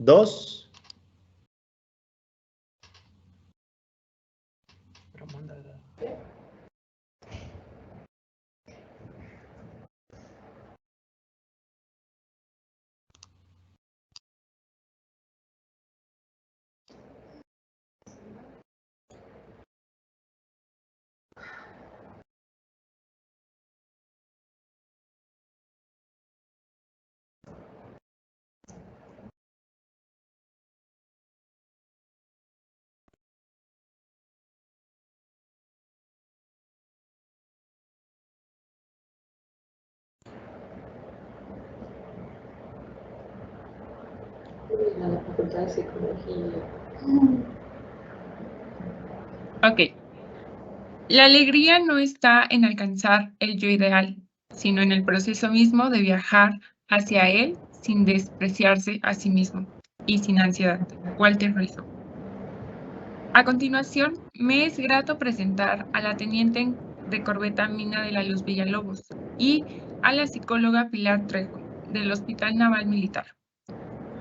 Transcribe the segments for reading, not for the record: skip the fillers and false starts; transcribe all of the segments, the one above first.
2. La Facultad de Psicología. Ok. La alegría no está en alcanzar el yo ideal, sino en el proceso mismo de viajar hacia él sin despreciarse a sí mismo y sin ansiedad. Walter Rizzo. A continuación, me es grato presentar a la teniente de corbeta Mina de la Luz Villalobos y a la psicóloga Pilar Trejo, del Hospital Naval Militar.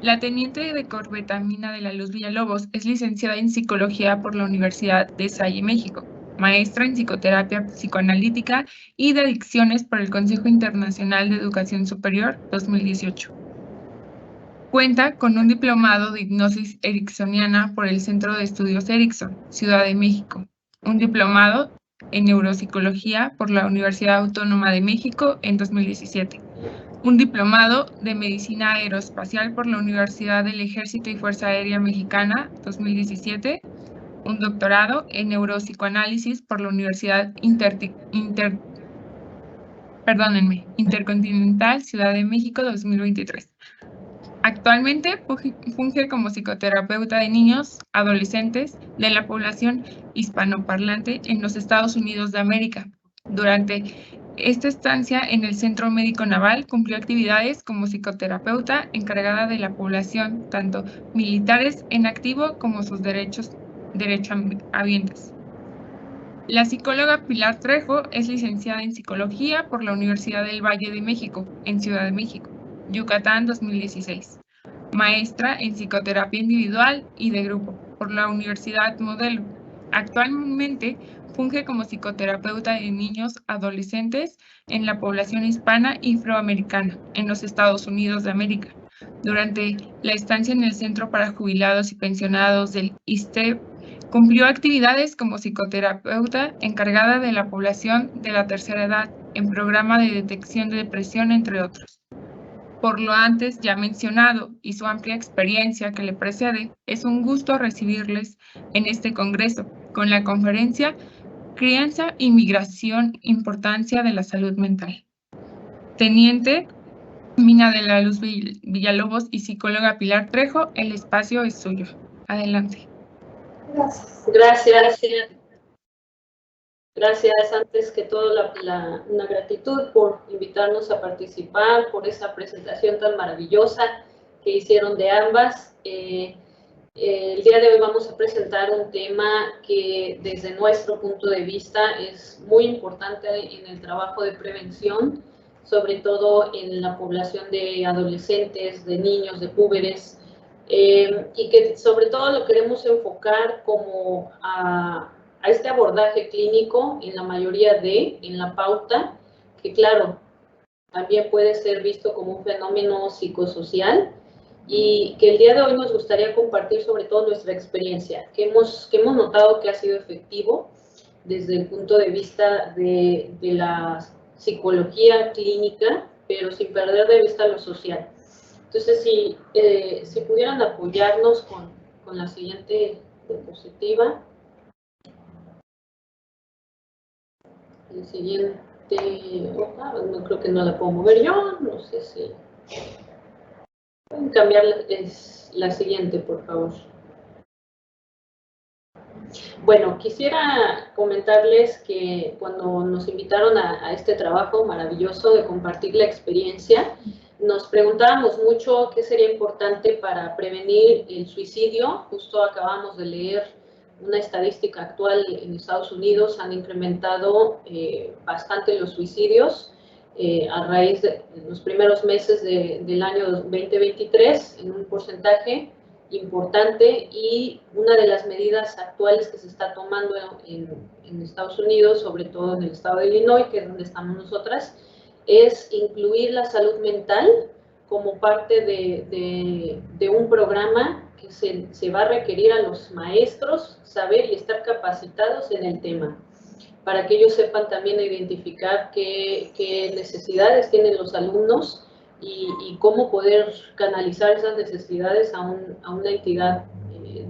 La teniente de corbeta Mina de la Luz Villalobos es licenciada en Psicología por la Universidad de Salle, México, maestra en Psicoterapia Psicoanalítica y de Adicciones por el Consejo Internacional de Educación Superior 2018. Cuenta con un diplomado de hipnosis ericksoniana por el Centro de Estudios Erickson, Ciudad de México, un diplomado en neuropsicología por la Universidad Autónoma de México en 2017, un diplomado de medicina aeroespacial por la Universidad del Ejército y Fuerza Aérea Mexicana 2017, un doctorado en neuropsicoanálisis por la Universidad Intercontinental Ciudad de México 2023. Actualmente funge como psicoterapeuta de niños, adolescentes de la población hispanoparlante en los Estados Unidos de América. Durante esta estancia en el Centro Médico Naval cumplió actividades como psicoterapeuta encargada de la población, tanto militares en activo como sus derechohabientes. La psicóloga Pilar Trejo es licenciada en Psicología por la Universidad del Valle de México, en Ciudad de México, Yucatán 2016. Maestra en Psicoterapia Individual y de Grupo por la Universidad Modelo. Actualmente funge como psicoterapeuta de niños adolescentes en la población hispana y afroamericana en los Estados Unidos de América. Durante la estancia en el Centro para Jubilados y Pensionados del ISTE, cumplió actividades como psicoterapeuta encargada de la población de la tercera edad en programa de detección de depresión, entre otros. Por lo antes ya mencionado y su amplia experiencia que le precede, es un gusto recibirles en este congreso con la conferencia Crianza y Migración, Importancia de la Salud Mental. Teniente Mina de la Luz Villalobos y psicóloga Pilar Trejo, el espacio es suyo. Adelante. Gracias. Gracias, antes que todo, una gratitud por invitarnos a participar, por esa presentación tan maravillosa que hicieron de ambas. El día de hoy vamos a presentar un tema que desde nuestro punto de vista es muy importante en el trabajo de prevención, sobre todo en la población de adolescentes, de niños, de púberes, y que sobre todo lo queremos enfocar como a este abordaje clínico en la mayoría en la pauta, que claro, también puede ser visto como un fenómeno psicosocial, y que el día de hoy nos gustaría compartir sobre todo nuestra experiencia, que hemos notado que ha sido efectivo desde el punto de vista de la psicología clínica, pero sin perder de vista lo social. Entonces, si pudieran apoyarnos con la siguiente diapositiva. El siguiente hoja, no creo que no la puedo mover yo, no sé si... Pueden cambiar la siguiente, por favor. Bueno, quisiera comentarles que cuando nos invitaron a este trabajo maravilloso de compartir la experiencia, nos preguntábamos mucho qué sería importante para prevenir el suicidio. Justo acabamos de leer una estadística actual en Estados Unidos, han incrementado bastante los suicidios. a raíz de los primeros meses del año 2023 en un porcentaje importante, y una de las medidas actuales que se está tomando en Estados Unidos, sobre todo en el estado de Illinois, que es donde estamos nosotras, es incluir la salud mental como parte de un programa que se va a requerir a los maestros saber y estar capacitados en el tema, para que ellos sepan también identificar qué necesidades tienen los alumnos y cómo poder canalizar esas necesidades a una entidad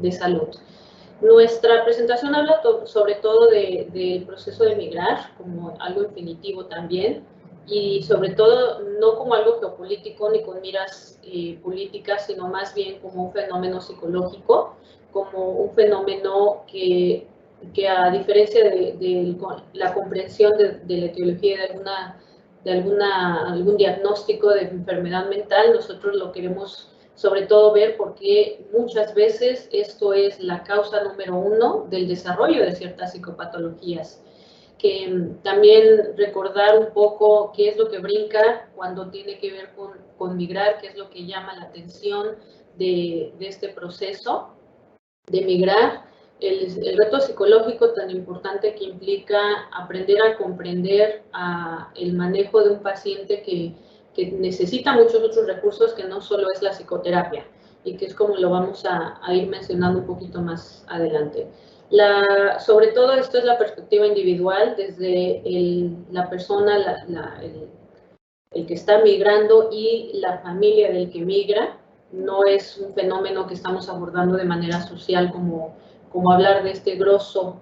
de salud. Nuestra presentación habla sobre todo del proceso de migrar como algo infinitivo también, y sobre todo no como algo geopolítico ni con miras políticas, sino más bien como un fenómeno psicológico, como un fenómeno que a diferencia de la comprensión de la etiología de algún diagnóstico de enfermedad mental, nosotros lo queremos sobre todo ver porque muchas veces esto es la causa número 1 del desarrollo de ciertas psicopatologías. Que también recordar un poco qué es lo que brinca cuando tiene que ver con migrar, qué es lo que llama la atención de este proceso de migrar, el reto psicológico tan importante que implica aprender a comprender el manejo de un paciente que necesita muchos otros recursos, que no solo es la psicoterapia, y que es como lo vamos a ir mencionando un poquito más adelante. Sobre todo esto es la perspectiva individual, desde la persona, el que está migrando y la familia del que migra. No es un fenómeno que estamos abordando de manera social como hablar de este grosso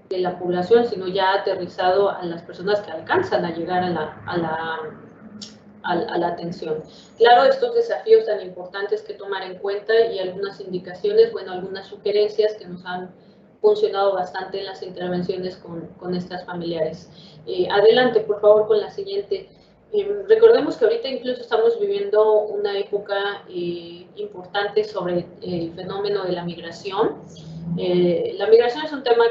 de la población, sino ya aterrizado a las personas que alcanzan a llegar a la atención. Claro, estos desafíos tan importantes que tomar en cuenta y algunas indicaciones, bueno, algunas sugerencias que nos han funcionado bastante en las intervenciones con estas familiares. Adelante, por favor, con la siguiente. Recordemos que ahorita incluso estamos viviendo una época importante sobre el fenómeno de la migración. La migración es un tema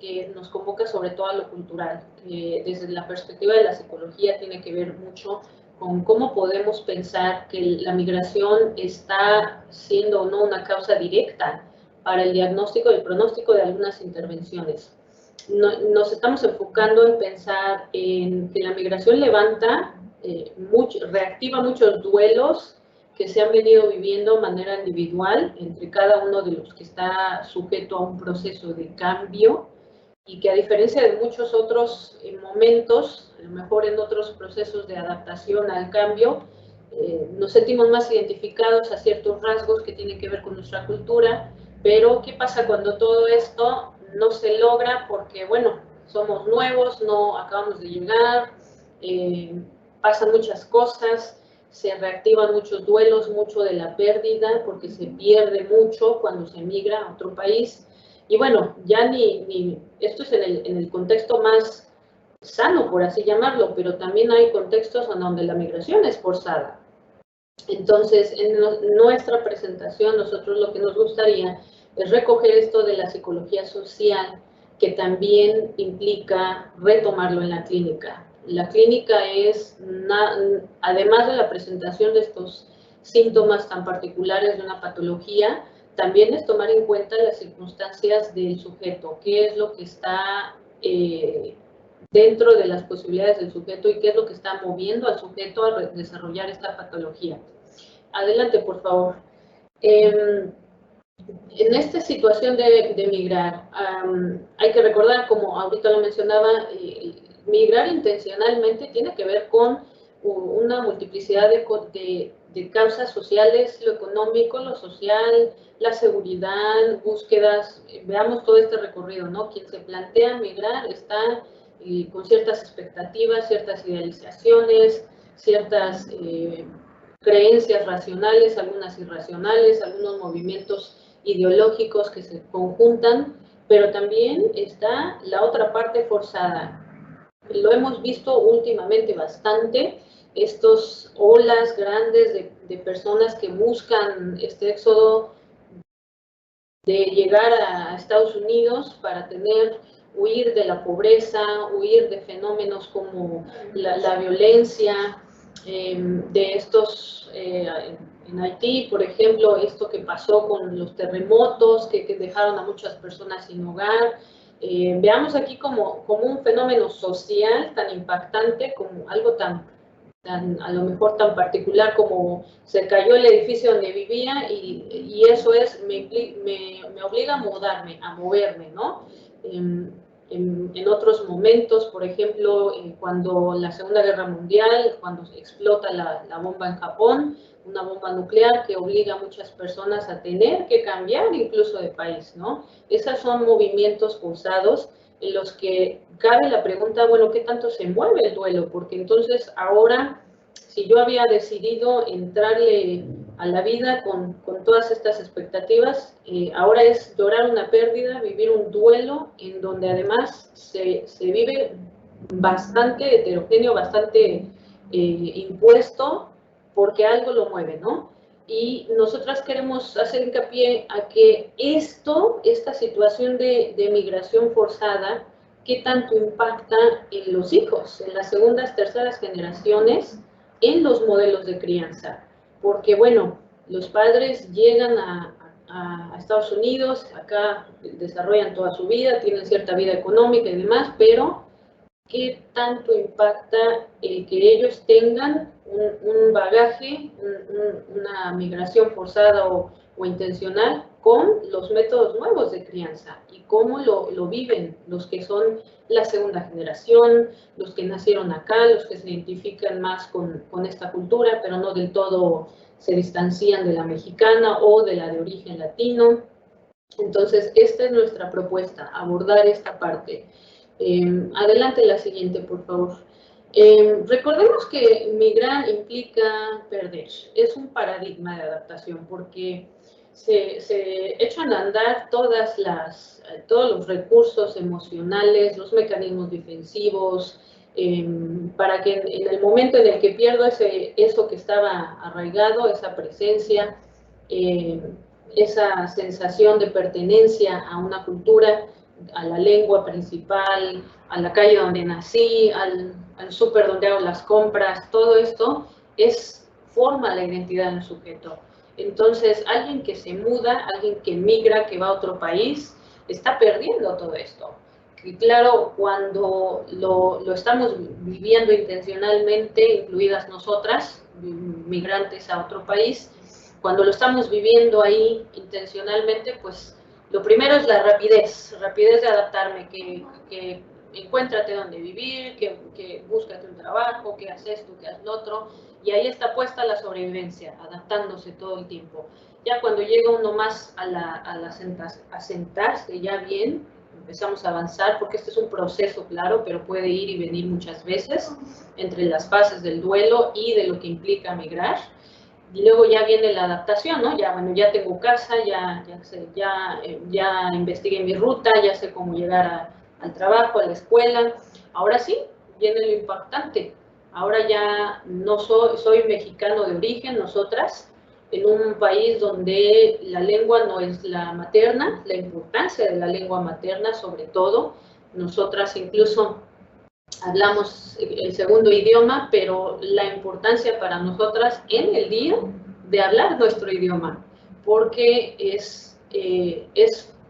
que nos convoca sobre todo a lo cultural, que desde la perspectiva de la psicología tiene que ver mucho con cómo podemos pensar que la migración está siendo o no una causa directa para el diagnóstico y el pronóstico de algunas intervenciones. Nos estamos enfocando en pensar en que la migración levanta, reactiva muchos duelos que se han venido viviendo de manera individual entre cada uno de los que está sujeto a un proceso de cambio, y que a diferencia de muchos otros momentos, a lo mejor en otros procesos de adaptación al cambio, nos sentimos más identificados a ciertos rasgos que tienen que ver con nuestra cultura. Pero ¿qué pasa cuando todo esto no se logra? Porque, bueno, somos nuevos, no acabamos de llegar, pasan muchas cosas, se reactivan muchos duelos, mucho de la pérdida, porque se pierde mucho cuando se migra a otro país. Y bueno, ya esto es en el contexto más sano, por así llamarlo, pero también hay contextos en donde la migración es forzada. Entonces, en nuestra presentación, nosotros lo que nos gustaría es recoger esto de la psicología social, que también implica retomarlo en la clínica. La clínica es, además de la presentación de estos síntomas tan particulares de una patología, también es tomar en cuenta las circunstancias del sujeto, qué es lo que está dentro de las posibilidades del sujeto y qué es lo que está moviendo al sujeto a desarrollar esta patología. Adelante, por favor. En esta situación de migrar, hay que recordar, como ahorita lo mencionaba, migrar intencionalmente tiene que ver con una multiplicidad de causas sociales, lo económico, lo social, la seguridad, búsquedas. Veamos todo este recorrido, ¿no? Quien se plantea migrar está con ciertas expectativas, ciertas idealizaciones, ciertas creencias racionales, algunas irracionales, algunos movimientos ideológicos que se conjuntan, pero también está la otra parte forzada. Lo hemos visto últimamente bastante, estos olas grandes de personas que buscan este éxodo de llegar a Estados Unidos para tener huir de la pobreza, huir de fenómenos como la violencia, de estos, en Haití, por ejemplo, esto que pasó con los terremotos, que dejaron a muchas personas sin hogar. Veamos aquí como un fenómeno social tan impactante, como algo tan a lo mejor tan particular como se cayó el edificio donde vivía y eso me obliga a mudarme, a moverme, ¿no? En otros momentos, por ejemplo, cuando la Segunda Guerra Mundial, cuando explota la bomba en Japón, una bomba nuclear que obliga a muchas personas a tener que cambiar incluso de país, ¿no? Esos son movimientos forzados en los que cabe la pregunta, bueno, ¿qué tanto se mueve el duelo? Porque entonces ahora, si yo había decidido entrarle a la vida con todas estas expectativas, ahora es llorar una pérdida, vivir un duelo en donde además se vive bastante heterogéneo, bastante impuesto, porque algo lo mueve, ¿no? Y nosotras queremos hacer hincapié a que esta situación de migración forzada, ¿qué tanto impacta en los hijos, en las segundas, terceras generaciones, en los modelos de crianza? Porque, bueno, los padres llegan a Estados Unidos, acá desarrollan toda su vida, tienen cierta vida económica y demás, pero ¿qué tanto impacta el que ellos tengan un bagaje, una migración forzada o intencional con los métodos nuevos de crianza y cómo lo viven los que son la segunda generación, los que nacieron acá, los que se identifican más con esta cultura, pero no del todo se distancian de la mexicana o de la de origen latino? Entonces, esta es nuestra propuesta, abordar esta parte. Adelante la siguiente, por favor. Recordemos que migrar implica perder. Es un paradigma de adaptación porque se echan a andar todos los recursos emocionales, los mecanismos defensivos, para que en el momento en el que pierdo eso que estaba arraigado, esa presencia, esa sensación de pertenencia a una cultura, a la lengua principal, a la calle donde nací, al súper donde hago las compras, todo esto forma la identidad del sujeto. Entonces, alguien que se muda, alguien que migra, que va a otro país, está perdiendo todo esto. Y claro, cuando lo estamos viviendo intencionalmente, incluidas nosotras, migrantes a otro país, cuando lo estamos viviendo ahí intencionalmente, pues lo primero es la rapidez de adaptarme, que encuéntrate dónde vivir, que búscate un trabajo, que haz esto, que haz lo otro, y ahí está puesta la sobrevivencia, adaptándose todo el tiempo. Ya cuando llega uno más a sentarse ya bien, empezamos a avanzar, porque este es un proceso, claro, pero puede ir y venir muchas veces entre las fases del duelo y de lo que implica migrar. Y luego ya viene la adaptación, ¿no? Ya tengo casa, ya investigué mi ruta, ya sé cómo llegar al trabajo, a la escuela. Ahora sí, viene lo impactante. Ahora ya no soy mexicano de origen, nosotras, en un país donde la lengua no es la materna, la importancia de la lengua materna sobre todo. Nosotras incluso hablamos el segundo idioma, pero la importancia para nosotras en el día de hablar nuestro idioma, porque es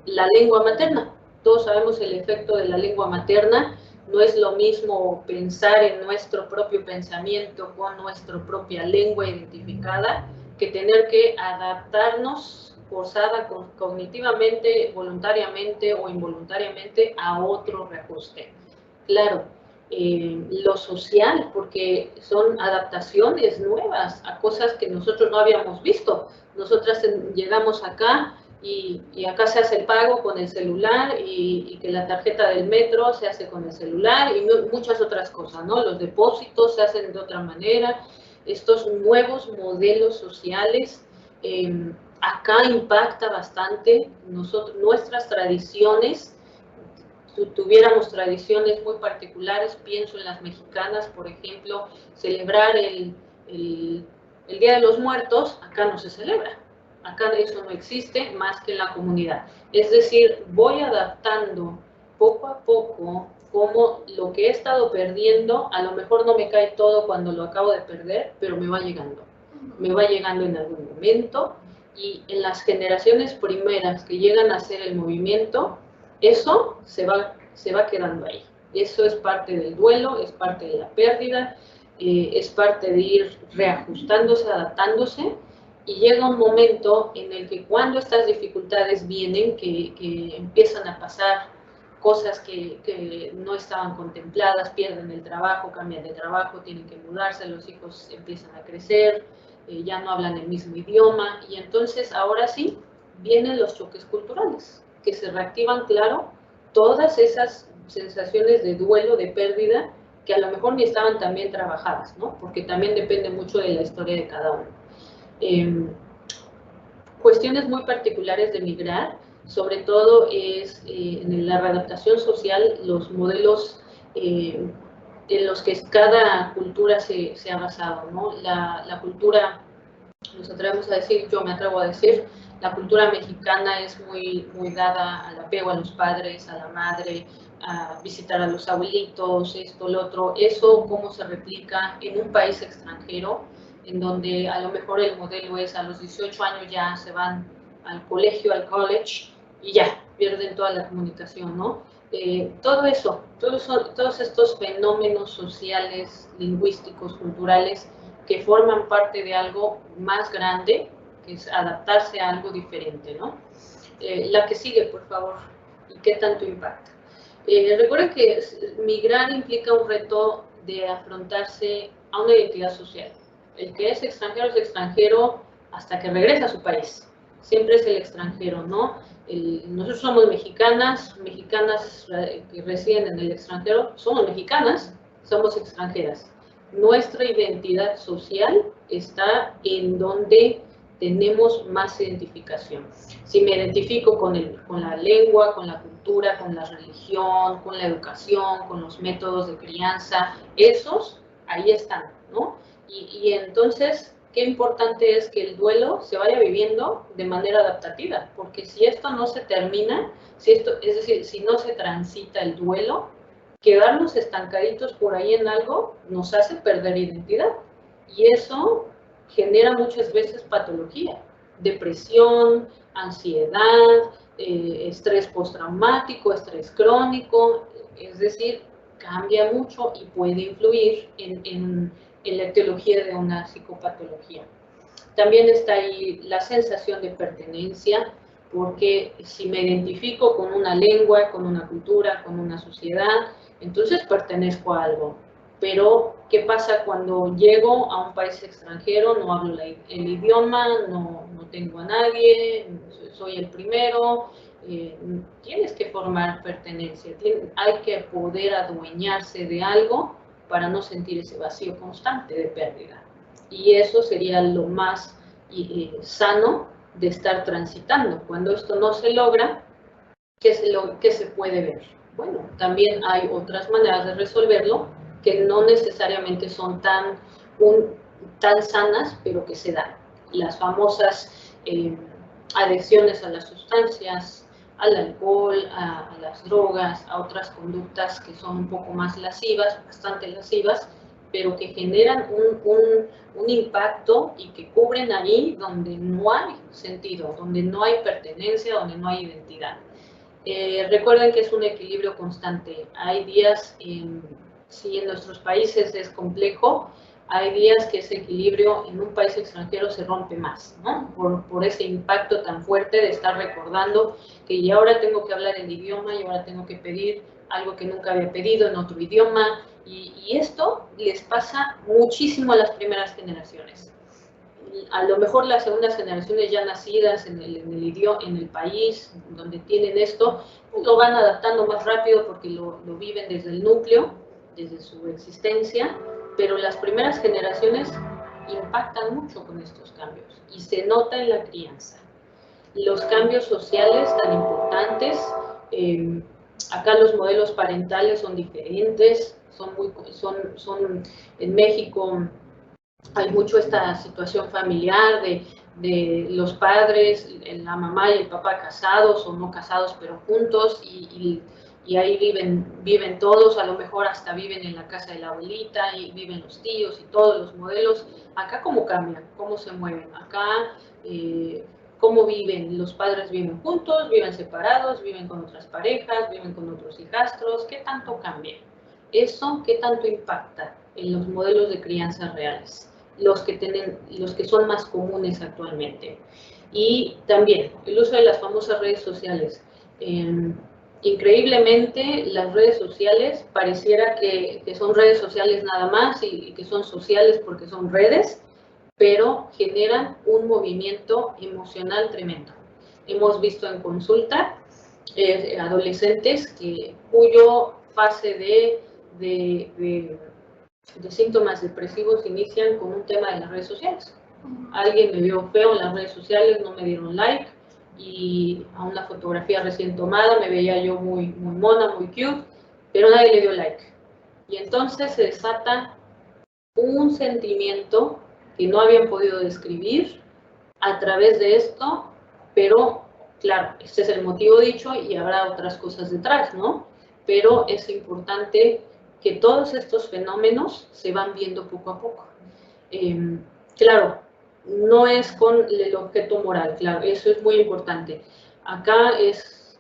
la lengua materna. Todos sabemos el efecto de la lengua materna. No es lo mismo pensar en nuestro propio pensamiento con nuestra propia lengua identificada que tener que adaptarnos forzada cognitivamente, voluntariamente o involuntariamente a otro reajuste. Claro, lo social, porque son adaptaciones nuevas a cosas que nosotros no habíamos visto. Nosotras llegamos acá y acá se hace el pago con el celular y que la tarjeta del metro se hace con el celular y muchas otras cosas, ¿no? Los depósitos se hacen de otra manera. Estos nuevos modelos sociales acá impacta bastante nuestras tradiciones. Si tuviéramos tradiciones muy particulares, pienso en las mexicanas, por ejemplo, celebrar el Día de los Muertos, acá no se celebra, acá eso no existe más que en la comunidad. Es decir, voy adaptando poco a poco cómo lo que he estado perdiendo, a lo mejor no me cae todo cuando lo acabo de perder, pero me va llegando. Me va llegando en algún momento, y en las generaciones primeras que llegan a hacer el movimiento, eso se va quedando ahí. Eso es parte del duelo, es parte de la pérdida, es parte de ir reajustándose, adaptándose, y llega un momento en el que cuando estas dificultades vienen, que empiezan a pasar cosas que no estaban contempladas, pierden el trabajo, cambian de trabajo, tienen que mudarse, los hijos empiezan a crecer, ya no hablan el mismo idioma, y entonces ahora sí vienen los choques culturales, que se reactivan, claro, todas esas sensaciones de duelo, de pérdida, que a lo mejor ni estaban tan bien trabajadas, ¿no? Porque también depende mucho de la historia de cada uno. Cuestiones muy particulares de migrar, sobre todo es en la readaptación social, los modelos en los que cada cultura se ha basado, ¿no? La cultura, nos atrevemos a decir, yo me atrevo a decir, la cultura mexicana es muy dada al apego a los padres, a la madre, a visitar a los abuelitos, esto, lo otro. Eso, cómo se replica en un país extranjero, en donde a lo mejor el modelo es a los 18 años ya se van al colegio, al college, y ya, pierden toda la comunicación, ¿no? Todo eso, todos estos fenómenos sociales, lingüísticos, culturales, que forman parte de algo más grande, que es adaptarse a algo diferente, ¿no? La que sigue, por favor, ¿y qué tanto impacta? Recuerden que migrar implica un reto de afrontarse a una identidad social. El que es extranjero hasta que regresa a su país. Siempre es el extranjero, ¿no? Nosotros somos mexicanas que residen en el extranjero, somos mexicanas, somos extranjeras. Nuestra identidad social está en donde tenemos más identificación. Si me identifico con la lengua, con la cultura, con la religión, con la educación, con los métodos de crianza, esos ahí están, ¿no? Y entonces, qué importante es que el duelo se vaya viviendo de manera adaptativa, porque si esto no se termina, es decir, si no se transita el duelo, quedarnos estancaditos por ahí en algo nos hace perder identidad, y eso genera muchas veces patología, depresión, ansiedad, estrés postraumático, estrés crónico, es decir, cambia mucho y puede influir en la etiología de una psicopatología. También está ahí la sensación de pertenencia, porque si me identifico con una lengua, con una cultura, con una sociedad, entonces pertenezco a algo. Pero, ¿qué pasa cuando llego a un país extranjero, no hablo el idioma, no tengo a nadie, soy el primero? Tienes que formar pertenencia, hay que poder adueñarse de algo para no sentir ese vacío constante de pérdida. Y eso sería lo más sano de estar transitando. Cuando esto no se logra, ¿qué se puede ver? Bueno, también hay otras maneras de resolverlo que no necesariamente son tan sanas, pero que se dan. Las famosas adicciones a las sustancias, al alcohol, a las drogas, a otras conductas que son un poco más lascivas, bastante lascivas, pero que generan un impacto y que cubren ahí donde no hay sentido, donde no hay pertenencia, donde no hay identidad. Recuerden que es un equilibrio constante. Hay días, si en nuestros países es complejo, hay días que ese equilibrio en un país extranjero se rompe más, ¿no? Por ese impacto tan fuerte de estar recordando que y ahora tengo que hablar el idioma, y ahora tengo que pedir algo que nunca había pedido en otro idioma, y esto les pasa muchísimo a las primeras generaciones. A lo mejor las segundas generaciones ya nacidas en el país donde tienen esto, pues lo van adaptando más rápido porque lo viven desde el núcleo, desde su existencia, pero las primeras generaciones impactan mucho con estos cambios y se nota en la crianza. Los cambios sociales tan importantes, acá los modelos parentales son diferentes, son en México hay mucho esta situación familiar de los padres, la mamá y el papá casados o no casados pero juntos, y y ahí viven todos, a lo mejor hasta viven en la casa de la abuelita y viven los tíos y todos los modelos. Acá cómo cambian, cómo se mueven, acá cómo viven, los padres viven juntos, viven separados, viven con otras parejas, viven con otros hijastros, ¿qué tanto cambia? Eso, ¿qué tanto impacta en los modelos de crianza reales? Los que son más comunes actualmente. Y también el uso de las famosas redes sociales. Increíblemente, las redes sociales pareciera que son redes sociales nada más y que son sociales porque son redes, pero generan un movimiento emocional tremendo. Hemos visto en consulta adolescentes cuyo fase de síntomas depresivos inician con un tema de las redes sociales. Alguien me vio feo en las redes sociales, no me dieron like, y a una fotografía recién tomada me veía yo muy mona, muy cute, pero nadie le dio like. Y entonces se desata un sentimiento que no habían podido describir a través de esto, pero claro, este es el motivo dicho y habrá otras cosas detrás, ¿no? Pero es importante que todos estos fenómenos se van viendo poco a poco. Claro, no es con el objeto moral, claro, eso es muy importante. Acá es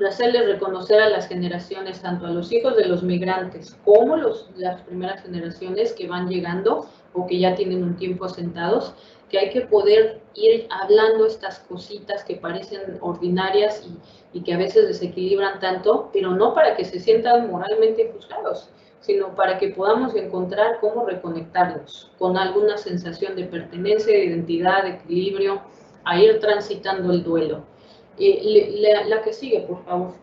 hacerles reconocer a las generaciones, tanto a los hijos de los migrantes como las primeras generaciones que van llegando o que ya tienen un tiempo asentados, que hay que poder ir hablando estas cositas que parecen ordinarias y que a veces desequilibran tanto, pero no para que se sientan moralmente juzgados, sino para que podamos encontrar cómo reconectarnos con alguna sensación de pertenencia, de identidad, de equilibrio, a ir transitando el duelo. La que sigue, por favor.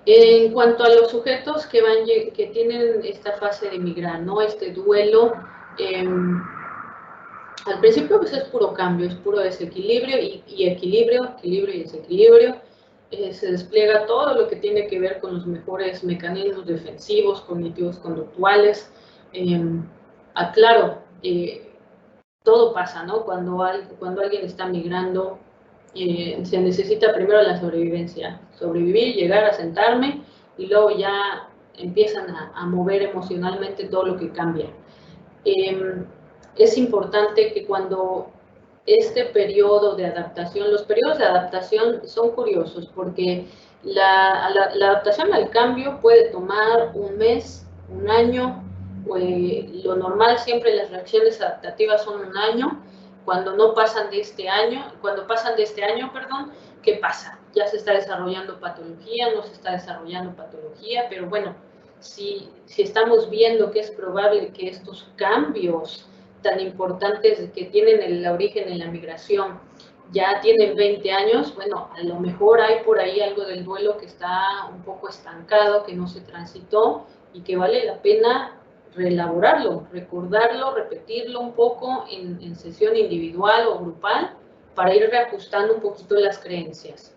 En cuanto a los sujetos que tienen esta fase de migrar, ¿no? Este duelo, al principio pues es puro cambio, es puro desequilibrio y equilibrio y desequilibrio. Se despliega todo lo que tiene que ver con los mejores mecanismos defensivos, cognitivos, conductuales. Claro, todo pasa, ¿no? Cuando alguien está migrando, se necesita primero la sobrevivencia, sobrevivir, llegar a sentarme y luego ya empiezan a mover emocionalmente todo lo que cambia. Es importante que cuando este periodo de adaptación, los periodos de adaptación son curiosos porque la adaptación al cambio puede tomar un mes, un año, lo normal siempre las reacciones adaptativas son un año. Cuando no pasan de este año, perdón, ¿qué pasa? Ya se está desarrollando patología, no se está desarrollando patología, pero bueno, si estamos viendo que es probable que estos cambios tan importantes que tienen el origen en la migración ya tienen 20 años, bueno, a lo mejor hay por ahí algo del duelo que está un poco estancado, que no se transitó y que vale la pena reelaborarlo, recordarlo, repetirlo un poco en sesión individual o grupal para ir reajustando un poquito las creencias.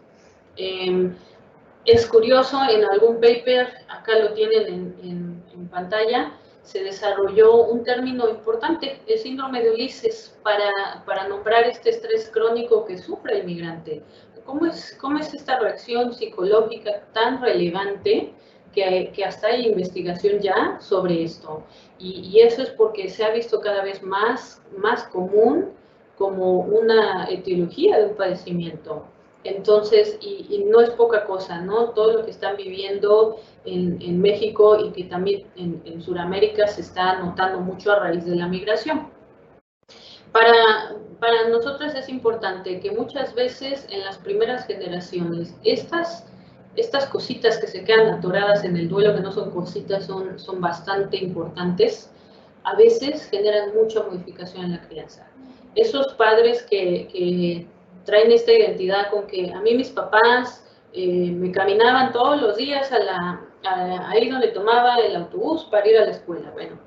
Es curioso, en algún paper, acá lo tienen en pantalla, se desarrolló un término importante, el síndrome de Ulises, para nombrar este estrés crónico que sufre el migrante. ¿Cómo es esta reacción psicológica tan relevante que hasta hay investigación ya sobre esto? Y eso es porque se ha visto cada vez más común como una etiología de un padecimiento. Entonces, y no es poca cosa, ¿no? Todo lo que están viviendo en México y que también en Sudamérica se está notando mucho a raíz de la migración. Para nosotros es importante que muchas veces en las primeras generaciones estas cositas que se quedan atoradas en el duelo, que no son cositas, son bastante importantes, a veces generan mucha modificación en la crianza. Esos padres que traen esta identidad con que a mí mis papás me caminaban todos los días ahí donde tomaba el autobús para ir a la escuela. Bueno,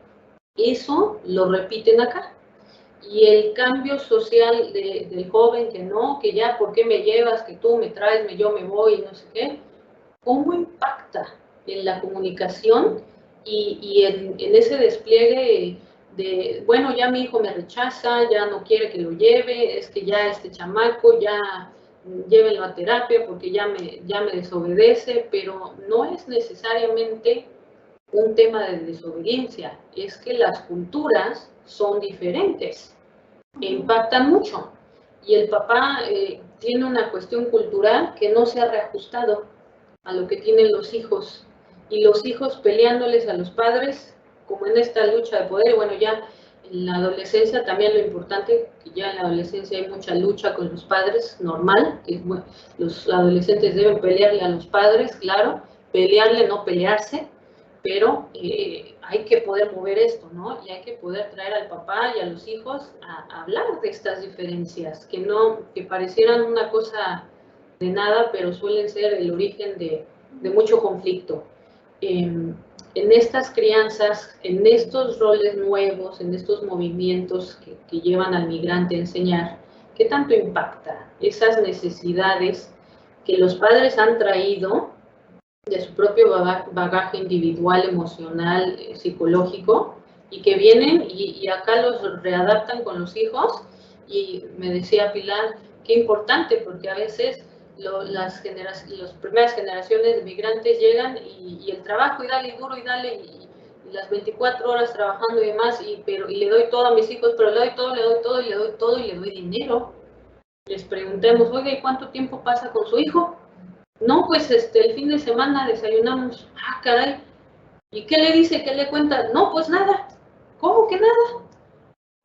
eso lo repiten acá. Y el cambio social del joven que ya, ¿por qué me llevas? Que tú me traes, yo me voy y no sé qué. ¿Cómo impacta en la comunicación y en ese despliegue bueno, ya mi hijo me rechaza, ya no quiere que lo lleve, es que ya este chamaco ya llévenlo a terapia porque ya me desobedece, pero no es necesariamente un tema de desobediencia, es que las culturas son diferentes e impactan mucho. Y el papá tiene una cuestión cultural que no se ha reajustado a lo que tienen los hijos. Y los hijos peleándoles a los padres, como en esta lucha de poder, bueno, ya en la adolescencia también lo importante, que ya en la adolescencia hay mucha lucha con los padres, normal, que bueno, los adolescentes deben pelearle a los padres, claro, pelearle, no pelearse, pero hay que poder mover esto, ¿no? Y hay que poder traer al papá y a los hijos a hablar de estas diferencias, que parecieran una cosa de nada, pero suelen ser el origen de mucho conflicto. En estas crianzas, en estos roles nuevos, en estos movimientos que llevan al migrante a enseñar, ¿qué tanto impacta esas necesidades que los padres han traído de su propio bagaje individual, emocional, psicológico, y que vienen y acá los readaptan con los hijos? Y me decía Pilar, qué importante, porque a veces las primeras generaciones de migrantes llegan y el trabajo, y dale, y duro, y dale, y las 24 horas trabajando y demás, y le doy todo a mis hijos, pero le doy todo, y le doy dinero. Les preguntemos, oiga, ¿y cuánto tiempo pasa con su hijo? No, pues el fin de semana desayunamos. Ah, caray. ¿Y qué le dice? ¿Qué le cuenta? No, pues nada. ¿Cómo que nada?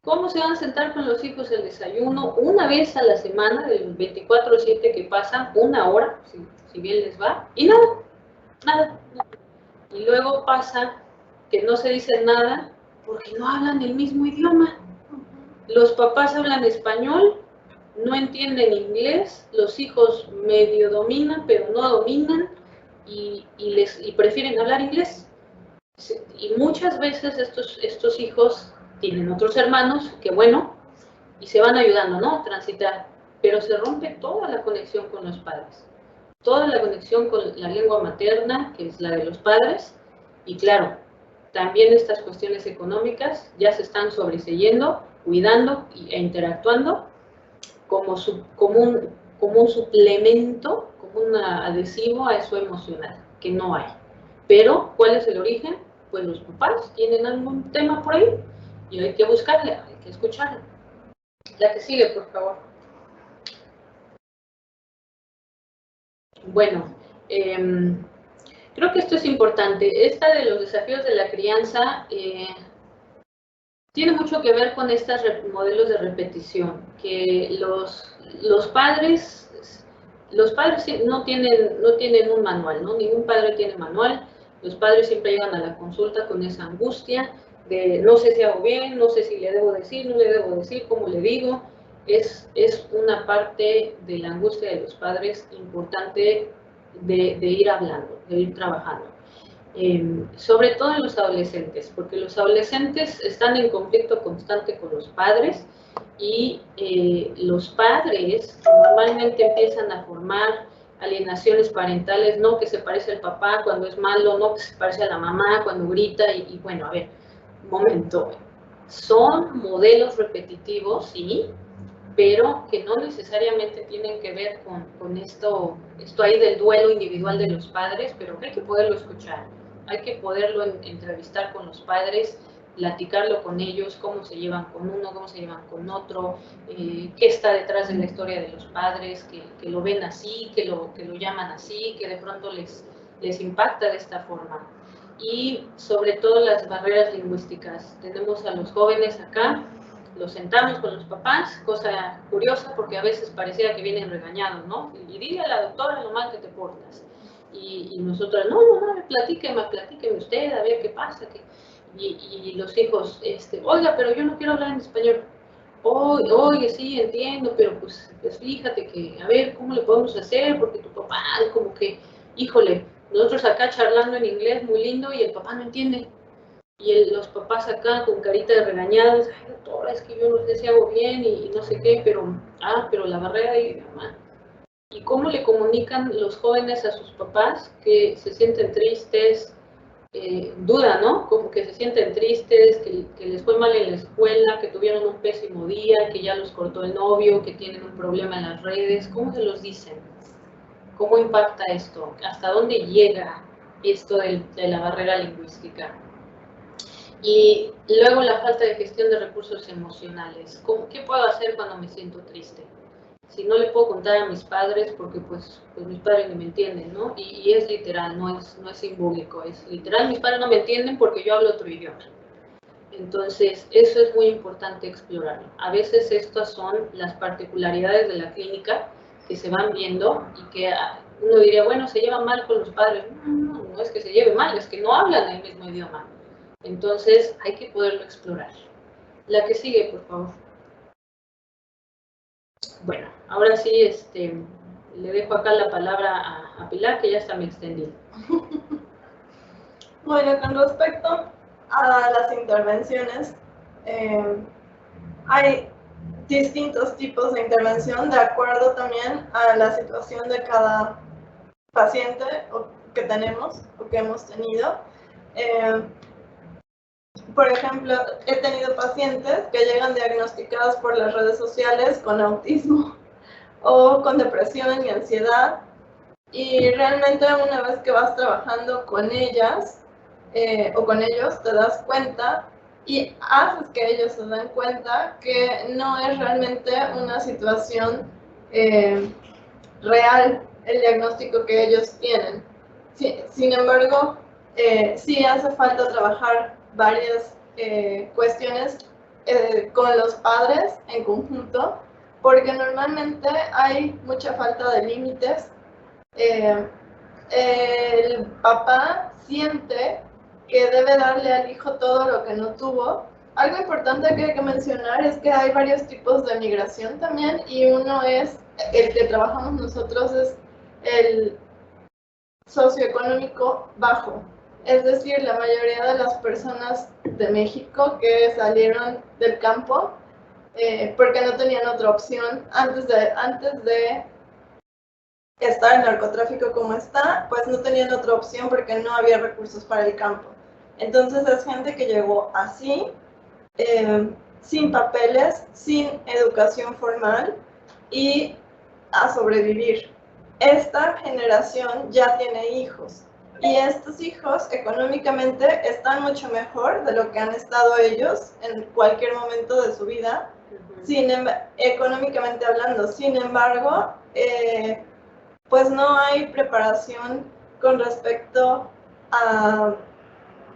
¿Cómo se van a sentar con los hijos el desayuno una vez a la semana, de los 24/7 que pasan, una hora, si bien les va? Y nada, nada. Y luego pasa que no se dice nada porque no hablan el mismo idioma. Los papás hablan español, no entienden inglés, los hijos medio dominan, pero no dominan, y prefieren hablar inglés. Y muchas veces estos hijos tienen otros hermanos, que bueno, y se van ayudando, ¿no? A transitar, pero se rompe toda la conexión con los padres, toda la conexión con la lengua materna, que es la de los padres, y claro, también estas cuestiones económicas ya se están sobreseyendo, cuidando e interactuando como un suplemento, como un adhesivo a eso emocional, que no hay. Pero, ¿cuál es el origen? Pues los papás tienen algún tema por ahí y hay que buscarle, hay que escucharlo. La que sigue, por favor. Bueno, creo que esto es importante. Esta de los desafíos de la crianza tiene mucho que ver con estos modelos de repetición, que los padres no tienen un manual, ¿no? Ningún padre tiene manual. Los padres siempre llegan a la consulta con esa angustia de no sé si hago bien, no sé si le debo decir, no le debo decir, cómo le digo. Es una parte de la angustia de los padres importante de ir hablando, de ir trabajando. Sobre todo en los adolescentes, porque los adolescentes están en conflicto constante con los padres y los padres normalmente empiezan a formar alienaciones parentales, no que se parece al papá cuando es malo, no que se parece a la mamá cuando grita, y bueno, a ver, un momento, son modelos repetitivos, sí, pero que no necesariamente tienen que ver con esto ahí del duelo individual de los padres, pero que hay que poderlo escuchar, hay que poderlo entrevistar con los padres, platicarlo con ellos, cómo se llevan con uno, cómo se llevan con otro, qué está detrás de la historia de los padres, que lo ven así, que lo llaman así, que de pronto les impacta de esta forma. Y sobre todo las barreras lingüísticas. Tenemos a los jóvenes acá, los sentamos con los papás, cosa curiosa porque a veces parecía que vienen regañados, ¿no? Y dile a la doctora lo mal que te portas. Y nosotros, no, platíqueme usted, a ver qué pasa. Y los hijos, oiga, pero yo no quiero hablar en español. Oye, sí, entiendo, pero pues fíjate que, a ver, ¿cómo le podemos hacer? Porque tu papá, como que, híjole, nosotros acá charlando en inglés muy lindo y el papá no entiende. Y los papás acá con carita de regañados, ay doctora, es que yo no sé si hago bien y no sé qué, pero la barrera de idioma. ¿Y cómo le comunican los jóvenes a sus papás que se sienten tristes, duda, ¿no? Como que se sienten tristes, que les fue mal en la escuela, que tuvieron un pésimo día, que ya los cortó el novio, que tienen un problema en las redes. ¿Cómo se los dicen? ¿Cómo impacta esto? ¿Hasta dónde llega esto de la barrera lingüística? Y luego la falta de gestión de recursos emocionales. ¿Qué puedo hacer cuando me siento triste? Si no le puedo contar a mis padres, porque pues mis padres no me entienden, ¿no? Y es literal, no es simbólico, es literal, mis padres no me entienden porque yo hablo otro idioma. Entonces, eso es muy importante explorarlo. A veces estas son las particularidades de la clínica que se van viendo y que uno diría, bueno, se llevan mal con los padres. No es que se lleve mal, es que no hablan el mismo idioma. Entonces, hay que poderlo explorar. La que sigue, por favor. Bueno, ahora sí, le dejo acá la palabra a Pilar, que ya está me extendí. Bueno, con respecto a las intervenciones, hay distintos tipos de intervención de acuerdo también a la situación de cada paciente que tenemos o que hemos tenido. Por ejemplo, he tenido pacientes que llegan diagnosticadas por las redes sociales con autismo o con depresión y ansiedad, y realmente una vez que vas trabajando con ellas o con ellos, te das cuenta y haces que ellos se den cuenta que no es realmente una situación real el diagnóstico que ellos tienen. Sin embargo, sí hace falta trabajar varias cuestiones con los padres en conjunto, porque normalmente hay mucha falta de límites. El papá siente que debe darle al hijo todo lo que no tuvo. Algo importante que hay que mencionar es que hay varios tipos de migración también, y uno es el que trabajamos nosotros, es el socioeconómico bajo. Es decir, la mayoría de las personas de México que salieron del campo porque no tenían otra opción antes de estar en narcotráfico como está, pues no tenían otra opción porque no había recursos para el campo. Entonces es gente que llegó así, sin papeles, sin educación formal y a sobrevivir. Esta generación ya tiene hijos y estos hijos económicamente están mucho mejor de lo que han estado ellos en cualquier momento de su vida, económicamente hablando. Sin embargo, pues no hay preparación con respecto a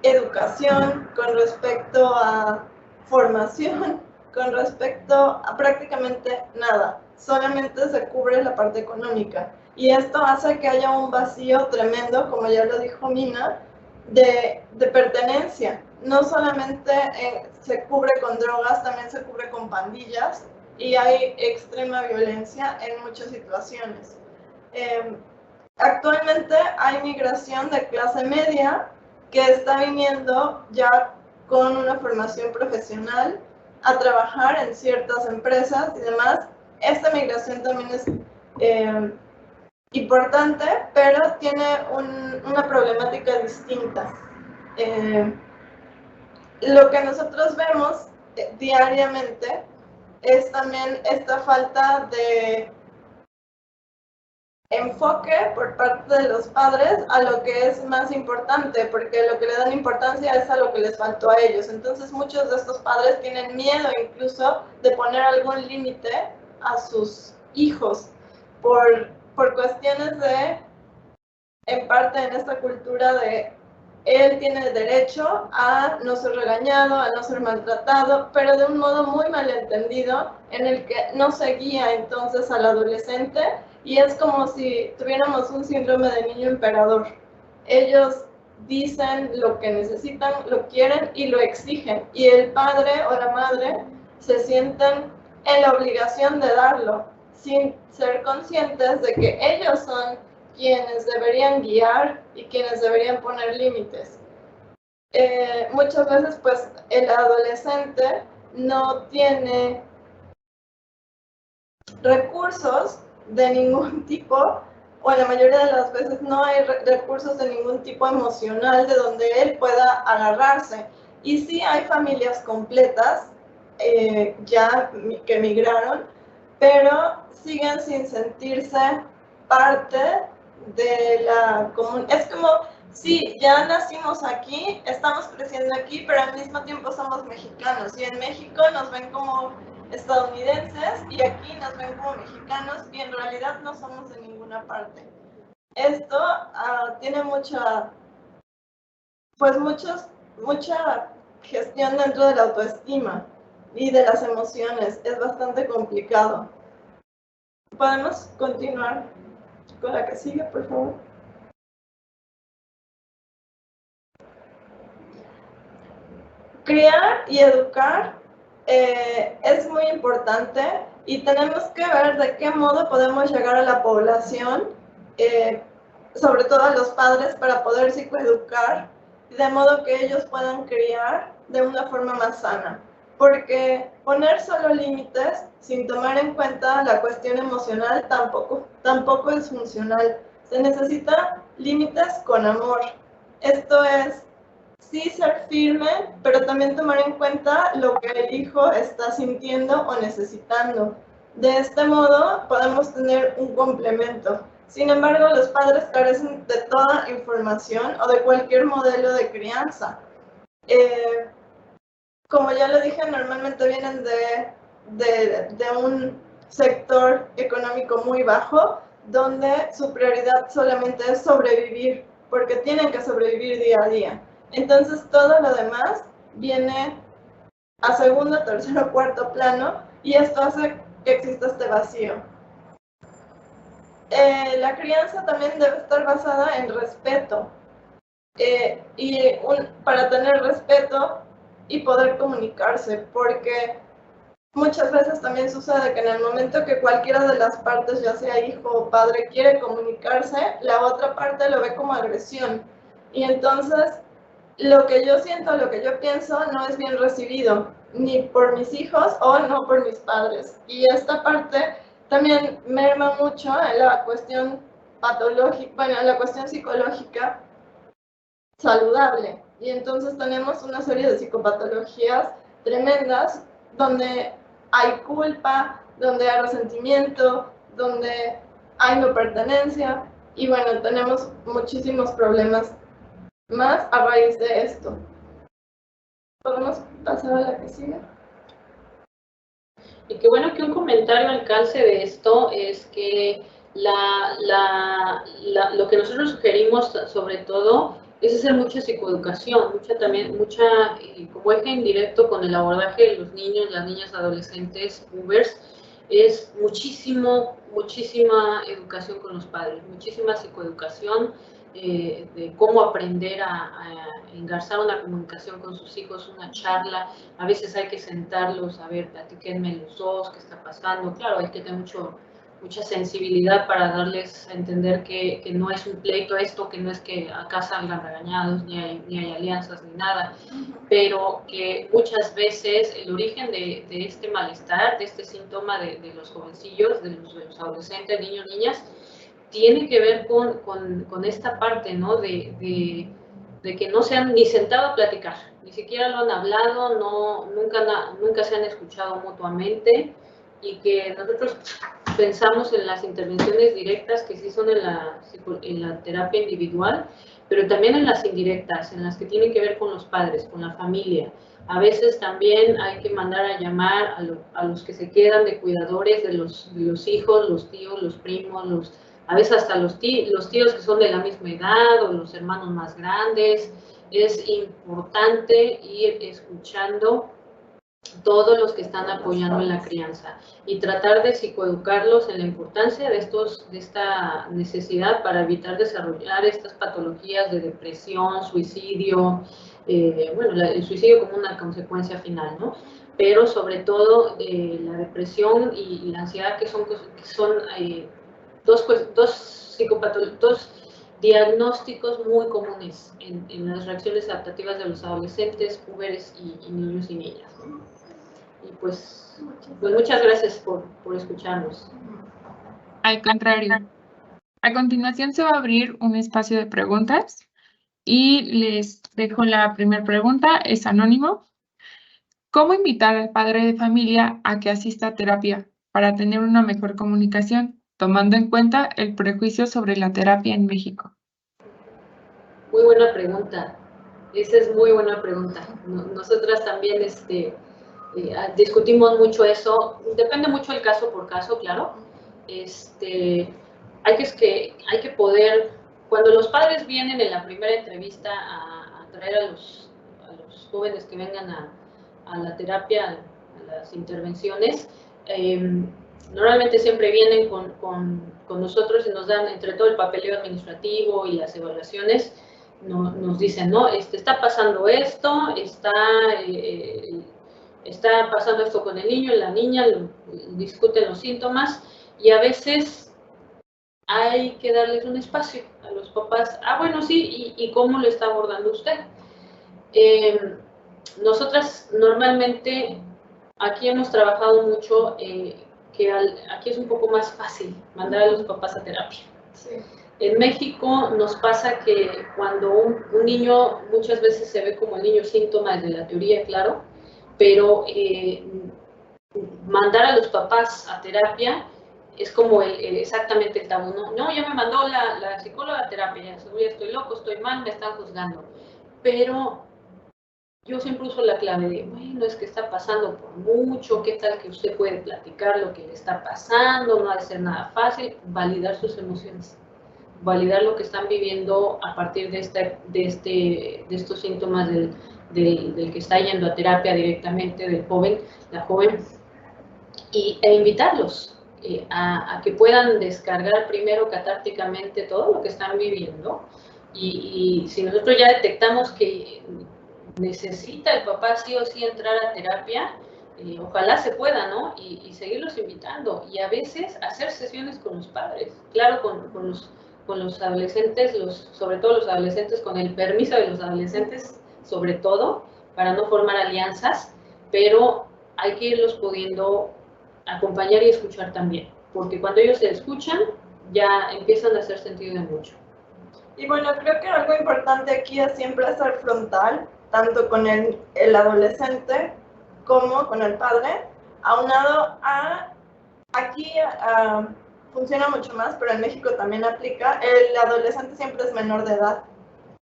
educación, con respecto a formación, con respecto a prácticamente nada. Solamente se cubre la parte económica. Y esto hace que haya un vacío tremendo, como ya lo dijo Mina, de pertenencia. No solamente se cubre con drogas, también se cubre con pandillas y hay extrema violencia en muchas situaciones. Actualmente hay migración de clase media que está viniendo ya con una formación profesional a trabajar en ciertas empresas y demás. Esta migración también es importante, pero tiene una problemática distinta. Lo que nosotros vemos diariamente es también esta falta de enfoque por parte de los padres a lo que es más importante, porque lo que le dan importancia es a lo que les faltó a ellos. Entonces muchos de estos padres tienen miedo incluso de poner algún límite a sus hijos por cuestiones de, en parte en esta cultura de él tiene derecho a no ser regañado, a no ser maltratado, pero de un modo muy malentendido en el que no se guía entonces al adolescente, y es como si tuviéramos un síndrome de niño emperador. Ellos dicen lo que necesitan, lo quieren y lo exigen, y el padre o la madre se sienten en la obligación de darlo, sin ser conscientes de que ellos son quienes deberían guiar y quienes deberían poner límites. Muchas veces pues el adolescente no tiene recursos de ningún tipo o la mayoría de las veces no hay recursos de ningún tipo emocional de donde él pueda agarrarse. Y sí hay familias completas ya que migraron, pero siguen sin sentirse parte de la comunidad. Es como, sí, ya nacimos aquí, estamos creciendo aquí, pero al mismo tiempo somos mexicanos. Y en México nos ven como estadounidenses y aquí nos ven como mexicanos y en realidad no somos de ninguna parte. Esto tiene mucha gestión dentro de la autoestima y de las emociones. Es bastante complicado. ¿Podemos continuar con la que sigue, por favor? Criar y educar es muy importante y tenemos que ver de qué modo podemos llegar a la población, sobre todo a los padres, para poder psicoeducar, de modo que ellos puedan criar de una forma más sana. Porque poner solo límites sin tomar en cuenta la cuestión emocional tampoco es funcional. Se necesitan límites con amor. Esto es, sí ser firme, pero también tomar en cuenta lo que el hijo está sintiendo o necesitando. De este modo podemos tener un complemento. Sin embargo, los padres carecen de toda información o de cualquier modelo de crianza. Como ya lo dije, normalmente vienen de un sector económico muy bajo, donde su prioridad solamente es sobrevivir, porque tienen que sobrevivir día a día. Entonces todo lo demás viene a segundo, tercero, cuarto plano, y esto hace que exista este vacío. La crianza también debe estar basada en respeto, para tener respeto y poder comunicarse, porque muchas veces también sucede que en el momento que cualquiera de las partes, ya sea hijo o padre, quiere comunicarse, la otra parte lo ve como agresión. Y entonces lo que yo siento, lo que yo pienso, no es bien recibido, ni por mis hijos o no por mis padres. Y esta parte también merma mucho en la cuestión patológica, bueno, en la cuestión psicológica saludable. Y entonces tenemos una serie de psicopatologías tremendas donde hay culpa, donde hay resentimiento, donde hay no pertenencia. Y bueno, tenemos muchísimos problemas más a raíz de esto. ¿Podemos pasar a la que sigue? Y qué bueno que un comentario al calce de esto es que lo que nosotros sugerimos sobre todo es hacer mucha psicoeducación, mucha como eje indirecto con el abordaje de los niños, las niñas, adolescentes, boomers, es muchísima educación con los padres, muchísima psicoeducación, de cómo aprender a engarzar una comunicación con sus hijos, una charla. A veces hay que sentarlos, a ver, platíquenme los dos, qué está pasando. Claro, hay que tener mucha sensibilidad para darles a entender que no es un pleito esto, que no es que acá salgan regañados, ni hay alianzas, ni nada, pero que muchas veces el origen de este malestar, de este síntoma de los jovencillos, de los adolescentes, niños, niñas, tiene que ver con esta parte, ¿no? De que no se han ni sentado a platicar, ni siquiera lo han hablado, nunca se han escuchado mutuamente, y que nosotros pensamos en las intervenciones directas que sí son en la terapia individual, pero también en las indirectas, en las que tienen que ver con los padres, con la familia. A veces también hay que mandar a llamar a los que se quedan de cuidadores de los hijos, los tíos, los primos, a veces hasta los tíos que son de la misma edad o los hermanos más grandes. Es importante ir escuchando todos los que están apoyando en la crianza y tratar de psicoeducarlos en la importancia de esta necesidad para evitar desarrollar estas patologías de depresión, suicidio, bueno, el suicidio como una consecuencia final, ¿no? Pero sobre todo la depresión y la ansiedad, que son dos diagnósticos muy comunes en las reacciones adaptativas de los adolescentes, jóvenes y niños y niñas, ¿no? Y pues muchas gracias por escucharnos. Al contrario, A continuación se va a abrir un espacio de preguntas y les dejo la primera pregunta, es anónimo. ¿Cómo invitar al padre de familia a que asista a terapia para tener una mejor comunicación, tomando en cuenta el prejuicio sobre la terapia en México? Muy buena pregunta. Esa es muy buena pregunta. Nosotras también discutimos mucho eso. Depende mucho el caso por caso, claro. Hay que poder, cuando los padres vienen en la primera entrevista a traer a los jóvenes que vengan a la terapia, a las intervenciones, normalmente siempre vienen con nosotros y nos dan, entre todo el papeleo administrativo y las evaluaciones, nos dicen, no, está pasando esto, está pasando esto con el niño, la niña, discuten los síntomas y a veces hay que darles un espacio a los papás. Bueno, sí, ¿y cómo lo está abordando usted? Nosotras normalmente aquí hemos trabajado mucho que aquí es un poco más fácil mandar a los papás a terapia. Sí. En México nos pasa que cuando un niño muchas veces se ve como el niño síntoma desde la teoría, claro, pero mandar a los papás a terapia es como exactamente el tabú. No, ya me mandó la psicóloga a terapia, ya estoy loco, estoy mal, me están juzgando. Pero yo siempre uso la clave de, bueno, es que está pasando por mucho, ¿qué tal que usted puede platicar lo que le está pasando? No ha de ser nada fácil, validar sus emociones, validar lo que están viviendo a partir de estos síntomas del que está yendo a terapia directamente, del joven, la joven, e invitarlos a que puedan descargar primero catárticamente todo lo que están viviendo. Y si nosotros ya detectamos que necesita el papá sí o sí entrar a terapia, ojalá se pueda, ¿no? Y seguirlos invitando. Y a veces hacer sesiones con los padres. Claro, con los adolescentes, sobre todo los adolescentes, con el permiso de los adolescentes, sobre todo, para no formar alianzas, pero hay que irlos pudiendo acompañar y escuchar también. Porque cuando ellos se escuchan, ya empiezan a hacer sentido de mucho. Y bueno, creo que algo importante aquí es siempre ser frontal, tanto con el adolescente como con el padre, aunado a, aquí funciona mucho más, pero en México también aplica, el adolescente siempre es menor de edad,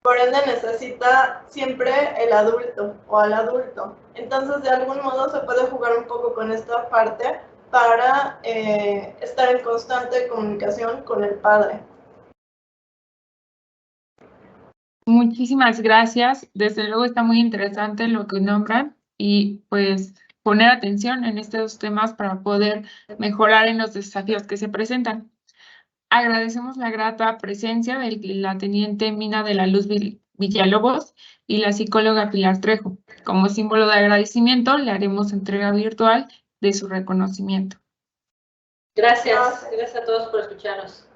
por ende necesita siempre el adulto o al adulto. Entonces, de algún modo se puede jugar un poco con esta parte para estar en constante comunicación con el padre. Muchísimas gracias. Desde luego está muy interesante lo que nombran y pues poner atención en estos temas para poder mejorar en los desafíos que se presentan. Agradecemos la grata presencia de la teniente Mina de la Luz Villalobos y la psicóloga Pilar Trejo. Como símbolo de agradecimiento, le haremos entrega virtual de su reconocimiento. Gracias a todos por escucharnos.